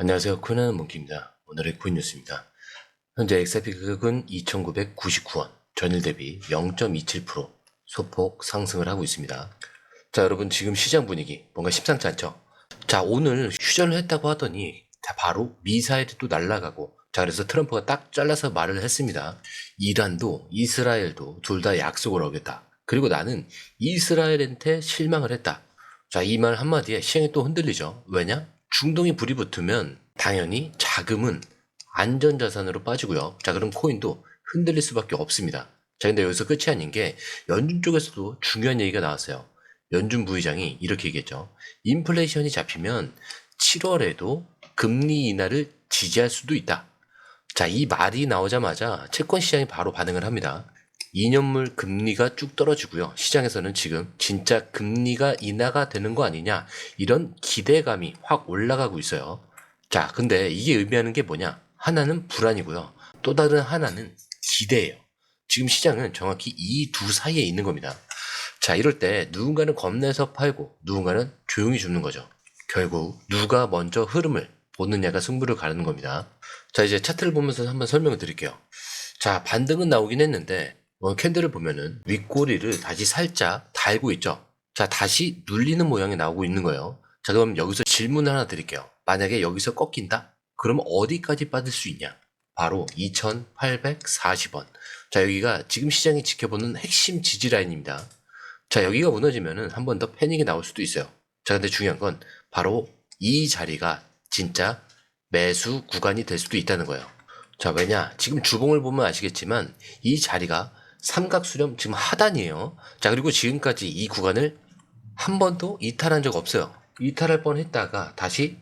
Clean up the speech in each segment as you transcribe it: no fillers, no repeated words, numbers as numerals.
안녕하세요. 코인하는 몽키입니다. 오늘의 코인 뉴스입니다. 현재 XRP 가격은 2,999원, 전일 대비 0.27% 소폭 상승을 하고 있습니다. 자, 여러분 지금 시장 분위기 뭔가 심상치 않죠? 자, 오늘 휴전을 했다고 하더니 바로 미사일이 또 날아가고, 자, 그래서 트럼프가 딱 잘라서 말을 했습니다. 이란도 이스라엘도 둘 다 약속을 어겼다. 그리고 나는 이스라엘한테 실망을 했다. 자, 이 말 한마디에 시장이 또 흔들리죠. 왜냐? 중동이 불이 붙으면 당연히 자금은 안전자산으로 빠지고요. 자, 그럼 코인도 흔들릴 수밖에 없습니다. 자, 근데 여기서 끝이 아닌 게 연준 쪽에서도 중요한 얘기가 나왔어요. 연준 부의장이 이렇게 얘기했죠. 인플레이션이 잡히면 7월에도 금리 인하를 지지할 수도 있다. 자, 이 말이 나오자마자 채권 시장이 바로 반응을 합니다. 2년물 금리가 쭉 떨어지고요. 시장에서는 지금 진짜 금리가 인하가 되는 거 아니냐, 이런 기대감이 확 올라가고 있어요. 자, 근데 이게 의미하는 게 뭐냐? 하나는 불안이고요. 또 다른 하나는 기대예요. 지금 시장은 정확히 이 두 사이에 있는 겁니다. 자, 이럴 때 누군가는 겁내서 팔고 누군가는 조용히 죽는 거죠. 결국 누가 먼저 흐름을 보느냐가 승부를 가르는 겁니다. 자, 이제 차트를 보면서 한번 설명을 드릴게요. 자, 반등은 나오긴 했는데 캔들을 보면은 윗꼬리를 다시 살짝 달고 있죠. 자, 다시 눌리는 모양이 나오고 있는 거예요. 자, 그럼 여기서 질문 하나 드릴게요. 만약에 여기서 꺾인다? 그럼 어디까지 빠질 수 있냐? 바로 2840원. 자, 여기가 지금 시장이 지켜보는 핵심 지지 라인입니다. 자, 여기가 무너지면은 한 번 더 패닉이 나올 수도 있어요. 자, 근데 중요한 건 바로 이 자리가 진짜 매수 구간이 될 수도 있다는 거예요. 자, 왜냐? 지금 주봉을 보면 아시겠지만 이 자리가 삼각수렴 지금 하단이에요. 자, 그리고 지금까지 이 구간을 한 번도 이탈한 적 없어요. 이탈할 뻔 했다가 다시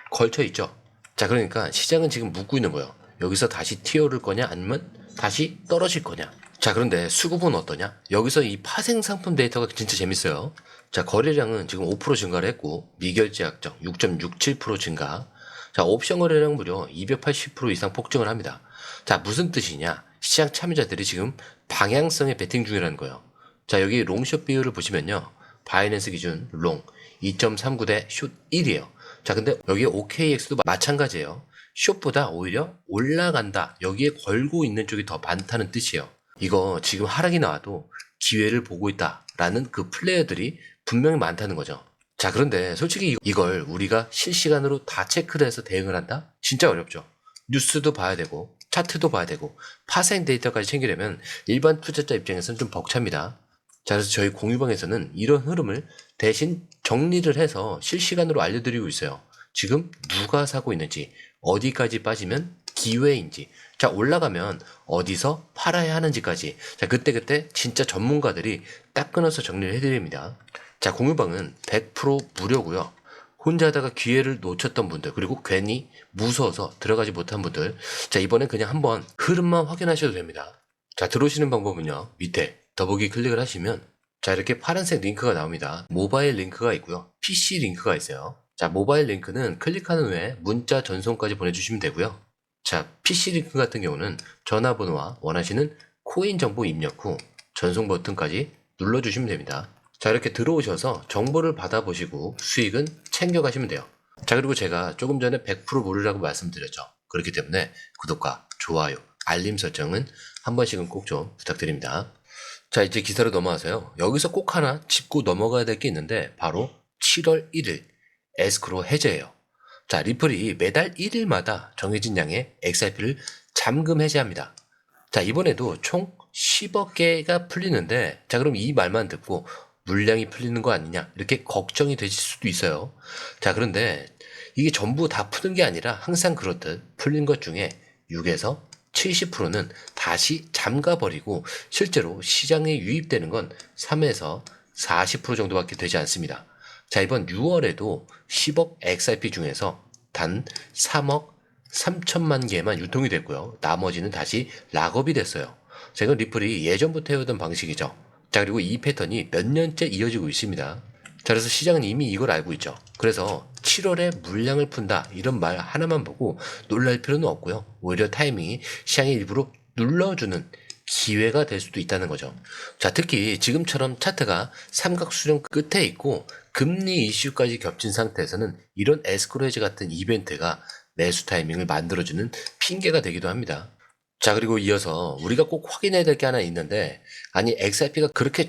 걸쳐 있죠. 자, 그러니까 시장은 지금 묻고 있는 거예요. 여기서 다시 튀어오를 거냐, 아니면 다시 떨어질 거냐. 자, 그런데 수급은 어떠냐? 여기서 이 파생 상품 데이터가 진짜 재밌어요. 자, 거래량은 지금 5% 증가를 했고, 미결제 약정 6.67% 증가. 자, 옵션 거래량 무려 280% 이상 폭증을 합니다. 자, 무슨 뜻이냐? 시장 참여자들이 지금 방향성에 베팅 중이라는 거예요. 자, 여기 롱숏 비율을 보시면요. 바이낸스 기준 롱 2.39 대 숏 1이에요. 자, 근데 여기 OKX도 마찬가지예요. 숏보다 오히려 올라간다, 여기에 걸고 있는 쪽이 더 많다는 뜻이에요. 이거 지금 하락이 나와도 기회를 보고 있다라는 그 플레이어들이 분명히 많다는 거죠. 자, 그런데 솔직히 이걸 우리가 실시간으로 다 체크를 해서 대응을 한다? 진짜 어렵죠. 뉴스도 봐야 되고 차트도 봐야 되고 파생 데이터까지 챙기려면 일반 투자자 입장에서는 좀 벅찹니다. 자, 그래서 저희 공유방에서는 이런 흐름을 대신 정리를 해서 실시간으로 알려드리고 있어요. 지금 누가 사고 있는지, 어디까지 빠지면 기회인지, 자, 올라가면 어디서 팔아야 하는지까지, 자, 그때그때 진짜 전문가들이 딱 끊어서 정리를 해드립니다. 자, 공유방은 100% 무료고요. 혼자 하다가 기회를 놓쳤던 분들, 그리고 괜히 무서워서 들어가지 못한 분들, 자, 이번엔 그냥 한번 흐름만 확인하셔도 됩니다. 자, 들어오시는 방법은요, 밑에 더보기 클릭을 하시면 자, 이렇게 파란색 링크가 나옵니다. 모바일 링크가 있고요, PC 링크가 있어요. 자, 모바일 링크는 클릭하는 후에 문자 전송까지 보내주시면 되고요. 자, PC 링크 같은 경우는 전화번호와 원하시는 코인 정보 입력 후 전송 버튼까지 눌러주시면 됩니다. 자, 이렇게 들어오셔서 정보를 받아보시고 수익은 챙겨가시면 돼요. 자, 그리고 제가 조금 전에 100% 무료라고 말씀드렸죠. 그렇기 때문에 구독과 좋아요, 알림 설정은 한 번씩은 꼭 좀 부탁드립니다. 자, 이제 기사로 넘어가서요. 여기서 꼭 하나 짚고 넘어가야 될 게 있는데 바로 7월 1일 에스크로 해제예요. 자, 리플이 매달 1일마다 정해진 양의 XRP를 잠금 해제합니다. 자, 이번에도 총 10억 개가 풀리는데, 자, 그럼 이 말만 듣고 물량이 풀리는 거 아니냐, 이렇게 걱정이 되실 수도 있어요. 자, 그런데 이게 전부 다 푸는 게 아니라 항상 그렇듯 풀린 것 중에 6에서 70%는 다시 잠가버리고 실제로 시장에 유입되는 건 3에서 40% 정도밖에 되지 않습니다. 자, 이번 6월에도 10억 XRP 중에서 단 3억 3천만 개만 유통이 됐고요. 나머지는 다시 락업이 됐어요. 자, 이건 리플이 예전부터 해오던 방식이죠. 자, 그리고 이 패턴이 몇 년째 이어지고 있습니다. 자, 그래서 시장은 이미 이걸 알고 있죠. 그래서 7월에 물량을 푼다, 이런 말 하나만 보고 놀랄 필요는 없고요. 오히려 타이밍이 시장이 일부러 눌러주는 기회가 될 수도 있다는 거죠. 자, 특히 지금처럼 차트가 삼각수렴 끝에 있고 금리 이슈까지 겹친 상태에서는 이런 에스크로 해제 같은 이벤트가 매수 타이밍을 만들어주는 핑계가 되기도 합니다. 자, 그리고 이어서 우리가 꼭 확인해야 될 게 하나 있는데, 아니 XRP가 그렇게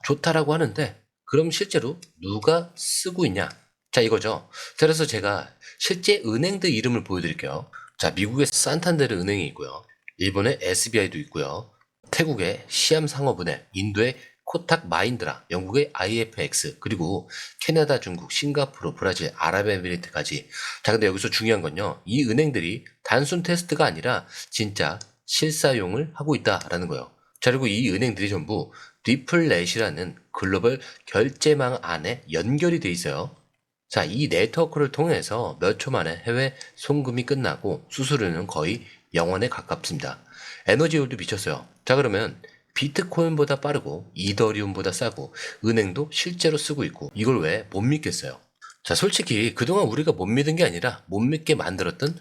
좋다라고 하는데 그럼 실제로 누가 쓰고 있냐? 자, 이거죠. 자, 그래서 제가 실제 은행들 이름을 보여드릴게요. 자, 미국의 산탄데르 은행이 있고요. 일본의 SBI도 있고요. 태국의 시암상업은행, 인도의 코탁 마힌드라, 영국의 IFX, 그리고 캐나다, 중국, 싱가포르, 브라질, 아랍에미리트까지. 자, 근데 여기서 중요한 건요. 이 은행들이 단순 테스트가 아니라 진짜 실사용을 하고 있다라는 거예요. 자, 그리고 이 은행들이 전부 리플렛이라는 글로벌 결제망 안에 연결이 돼 있어요. 자, 이 네트워크를 통해서 몇 초 만에 해외 송금이 끝나고 수수료는 거의 0원에 가깝습니다. 에너지율도 미쳤어요. 자, 그러면 비트코인보다 빠르고 이더리움보다 싸고 은행도 실제로 쓰고 있고 이걸 왜 못 믿겠어요? 자, 솔직히 그동안 우리가 못 믿은 게 아니라 못 믿게 만들었던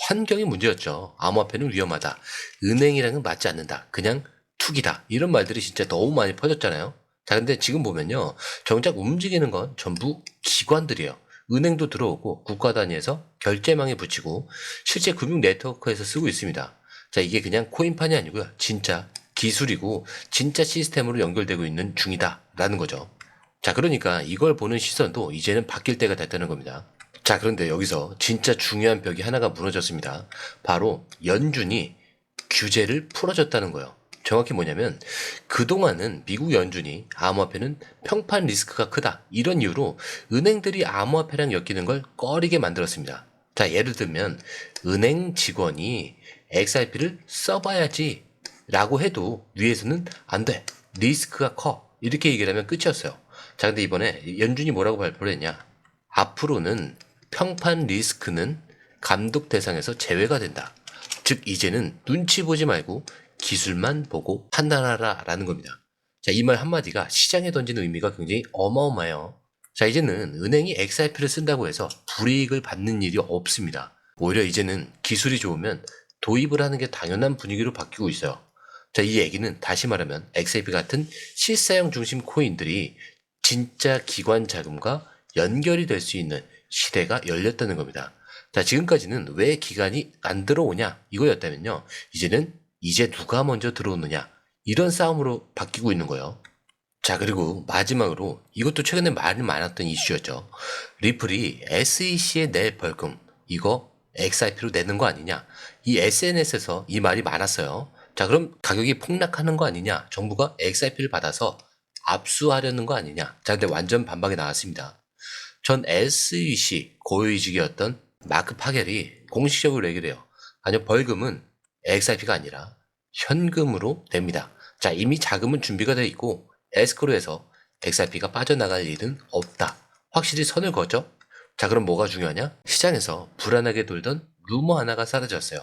환경이 문제였죠. 암호화폐는 위험하다. 은행이랑은 맞지 않는다. 그냥 투기다. 이런 말들이 진짜 너무 많이 퍼졌잖아요. 자, 근데 지금 보면요. 정작 움직이는 건 전부 기관들이에요. 은행도 들어오고 국가 단위에서 결제망에 붙이고 실제 금융 네트워크에서 쓰고 있습니다. 자, 이게 그냥 코인판이 아니고요. 진짜 기술이고 진짜 시스템으로 연결되고 있는 중이다라는 거죠. 자, 그러니까 이걸 보는 시선도 이제는 바뀔 때가 됐다는 겁니다. 자, 그런데 여기서 진짜 중요한 벽이 하나가 무너졌습니다. 바로 연준이 규제를 풀어줬다는 거예요. 정확히 뭐냐면 그동안은 미국 연준이 암호화폐는 평판 리스크가 크다 이런 이유로 은행들이 암호화폐랑 엮이는 걸 꺼리게 만들었습니다. 자, 예를 들면 은행 직원이 XRP를 써봐야지 라고 해도 위에서는 안 돼, 리스크가 커, 이렇게 얘기를 하면 끝이었어요. 자, 근데 이번에 연준이 뭐라고 발표를 했냐, 앞으로는 평판 리스크는 감독 대상에서 제외가 된다. 즉 이제는 눈치 보지 말고 기술만 보고 판단하라 라는 겁니다. 자, 이 말 한마디가 시장에 던지는 의미가 굉장히 어마어마해요. 자, 이제는 은행이 XRP를 쓴다고 해서 불이익을 받는 일이 없습니다. 오히려 이제는 기술이 좋으면 도입을 하는 게 당연한 분위기로 바뀌고 있어요. 자, 이 얘기는 다시 말하면 XRP 같은 실사용 중심 코인들이 진짜 기관 자금과 연결이 될 수 있는 시대가 열렸다는 겁니다. 자, 지금까지는 왜 기관이 안 들어오냐 이거였다면요. 이제는 이제 누가 먼저 들어오느냐 이런 싸움으로 바뀌고 있는 거예요. 자, 그리고 마지막으로 이것도 최근에 말이 많았던 이슈였죠. 리플이 SEC에 낼 벌금 이거 XRP로 내는 거 아니냐. 이 SNS에서 이 말이 많았어요. 자, 그럼 가격이 폭락하는 거 아니냐. 정부가 XRP를 받아서 압수하려는 거 아니냐. 자, 근데 완전 반박이 나왔습니다. 전 SEC 고위직이었던 마크 파겔이 공식적으로 얘기를 해요. 아니요, 벌금은 XRP가 아니라 현금으로 냅니다. 자, 이미 자금은 준비가 되어 있고 에스크로에서 XRP가 빠져나갈 일은 없다. 확실히 선을 그었죠? 자, 그럼 뭐가 중요하냐? 시장에서 불안하게 돌던 루머 하나가 사라졌어요.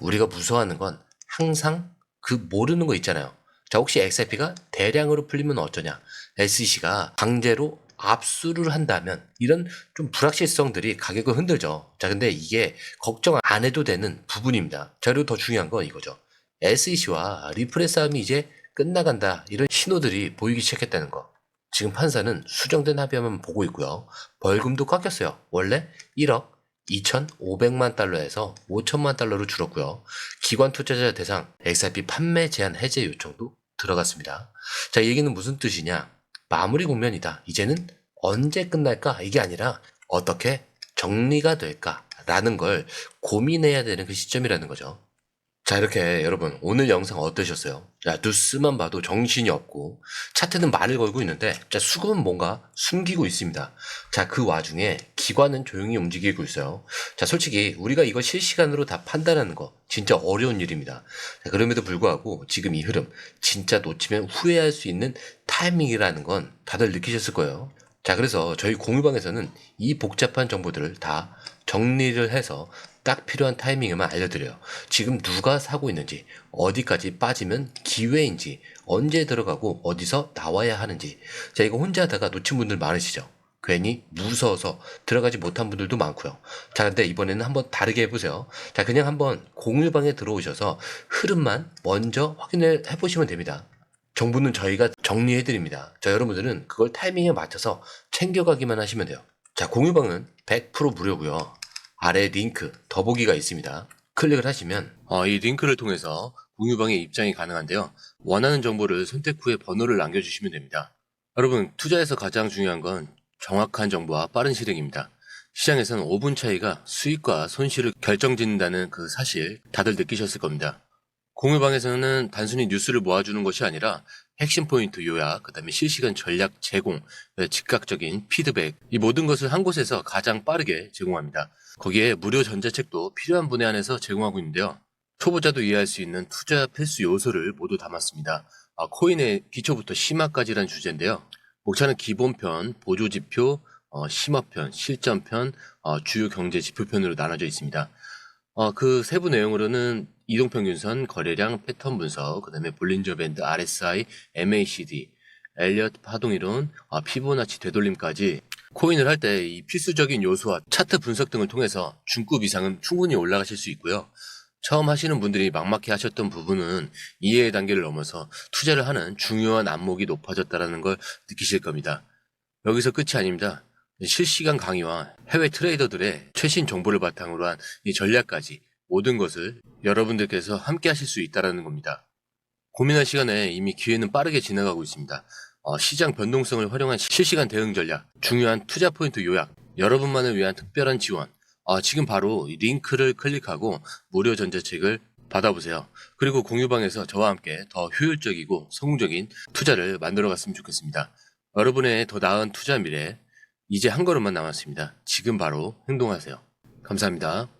우리가 무서워하는 건 항상 그 모르는 거 있잖아요. 자, 혹시 XRP가 대량으로 풀리면 어쩌냐? SEC가 강제로 압수를 한다면 이런 좀 불확실성들이 가격을 흔들죠. 자, 근데 이게 걱정 안 해도 되는 부분입니다. 자, 그리고 더 중요한 건 이거죠. SEC와 리플의 싸움이 이제 끝나간다 이런 신호들이 보이기 시작했다는 거. 지금 판사는 수정된 합의만 보고 있고요. 벌금도 깎였어요. 원래 1억 2,500만 달러에서 5천만 달러로 줄었고요. 기관 투자자 대상 XRP 판매 제한 해제 요청도 들어갔습니다. 자, 이 얘기는 무슨 뜻이냐? 마무리 국면이다. 이제는 언제 끝날까? 이게 아니라 어떻게 정리가 될까라는 걸 고민해야 되는 그 시점이라는 거죠. 자, 이렇게 여러분 오늘 영상 어떠셨어요? 자, 뉴스만 봐도 정신이 없고 차트는 말을 걸고 있는데 자, 수급은 뭔가 숨기고 있습니다. 자, 그 와중에 기관은 조용히 움직이고 있어요. 자, 솔직히 우리가 이거 실시간으로 다 판단하는 거 진짜 어려운 일입니다. 자, 그럼에도 불구하고 지금 이 흐름 진짜 놓치면 후회할 수 있는 타이밍이라는 건 다들 느끼셨을 거예요. 자, 그래서 저희 공유방에서는 이 복잡한 정보들을 다 정리를 해서 딱 필요한 타이밍에만 알려드려요. 지금 누가 사고 있는지, 어디까지 빠지면 기회인지, 언제 들어가고 어디서 나와야 하는지. 자, 이거 혼자 하다가 놓친 분들 많으시죠? 괜히 무서워서 들어가지 못한 분들도 많고요. 자, 근데 이번에는 한번 다르게 해보세요. 자, 그냥 한번 공유방에 들어오셔서 흐름만 먼저 확인을 해보시면 됩니다. 정보는 저희가 정리해드립니다. 자, 여러분들은 그걸 타이밍에 맞춰서 챙겨가기만 하시면 돼요. 자, 공유방은 100% 무료고요. 아래 링크 더보기가 있습니다. 클릭을 하시면 이 링크를 통해서 공유방에 입장이 가능한데요. 원하는 정보를 선택 후에 번호를 남겨주시면 됩니다. 여러분, 투자에서 가장 중요한 건 정확한 정보와 빠른 실행입니다. 시장에서는 5분 차이가 수익과 손실을 결정짓는다는 그 사실 다들 느끼셨을 겁니다. 공유방에서는 단순히 뉴스를 모아주는 것이 아니라 핵심 포인트 요약, 그 다음에 실시간 전략 제공, 즉각적인 피드백, 이 모든 것을 한 곳에서 가장 빠르게 제공합니다. 거기에 무료 전자책도 필요한 분야 안에서 제공하고 있는데요. 초보자도 이해할 수 있는 투자 필수 요소를 모두 담았습니다. 코인의 기초부터 심화까지란 주제인데요. 목차는 기본편, 보조지표, 심화편, 실전편, 주요 경제 지표편으로 나눠져 있습니다. 그 세부 내용으로는 이동평균선, 거래량, 패턴 분석, 그 다음에 볼린저 밴드, RSI, MACD, 엘리엇 파동이론, 피보나치 되돌림까지 코인을 할 때 이 필수적인 요소와 차트 분석 등을 통해서 중급 이상은 충분히 올라가실 수 있고요. 처음 하시는 분들이 막막해 하셨던 부분은 이해의 단계를 넘어서 투자를 하는 중요한 안목이 높아졌다는 걸 느끼실 겁니다. 여기서 끝이 아닙니다. 실시간 강의와 해외 트레이더들의 최신 정보를 바탕으로 한 이 전략까지 모든 것을 여러분들께서 함께 하실 수 있다는 겁니다. 고민할 시간에 이미 기회는 빠르게 지나가고 있습니다. 시장 변동성을 활용한 실시간 대응 전략, 중요한 투자 포인트 요약, 여러분만을 위한 특별한 지원, 지금 바로 이 링크를 클릭하고 무료 전자책을 받아보세요. 그리고 공유방에서 저와 함께 더 효율적이고 성공적인 투자를 만들어 갔으면 좋겠습니다. 여러분의 더 나은 투자 미래, 이제 한 걸음만 남았습니다. 지금 바로 행동하세요. 감사합니다.